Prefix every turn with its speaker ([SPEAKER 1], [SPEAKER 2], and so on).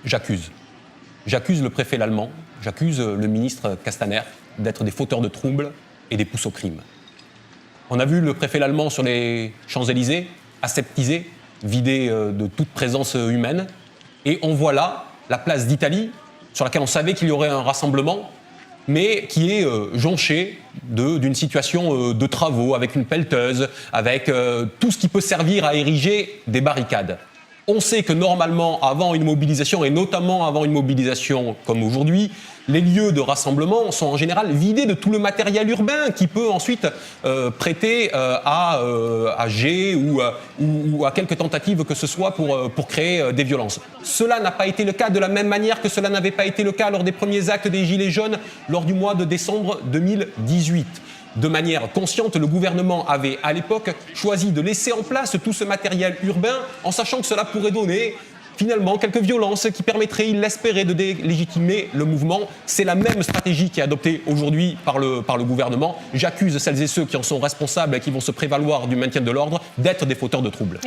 [SPEAKER 1] J'accuse. J'accuse le préfet Lallemand, j'accuse le ministre Castaner d'être des fauteurs de troubles et des pousses au crime. On a vu le préfet Lallemand sur les Champs-Élysées, aseptisé, vidé de toute présence humaine. Et on voit là la place d'Italie, sur laquelle on savait qu'il y aurait un rassemblement, mais qui est jonchée d'une situation de travaux, avec une pelleteuse, avec tout ce qui peut servir à ériger des barricades. On sait que normalement, avant une mobilisation, et notamment avant une mobilisation comme aujourd'hui, les lieux de rassemblement sont en général vidés de tout le matériel urbain qui peut ensuite prêter à jet ou à quelque tentative que ce soit pour créer des violences. Cela n'a pas été le cas de la même manière que cela n'avait pas été le cas lors des premiers actes des Gilets jaunes lors du mois de décembre 2018. De manière consciente, le gouvernement avait à l'époque choisi de laisser en place tout ce matériel urbain en sachant que cela pourrait donner finalement quelques violences qui permettraient, il l'espérait, de délégitimer le mouvement. C'est la même stratégie qui est adoptée aujourd'hui par le gouvernement. J'accuse celles et ceux qui en sont responsables et qui vont se prévaloir du maintien de l'ordre d'être des fauteurs de troubles.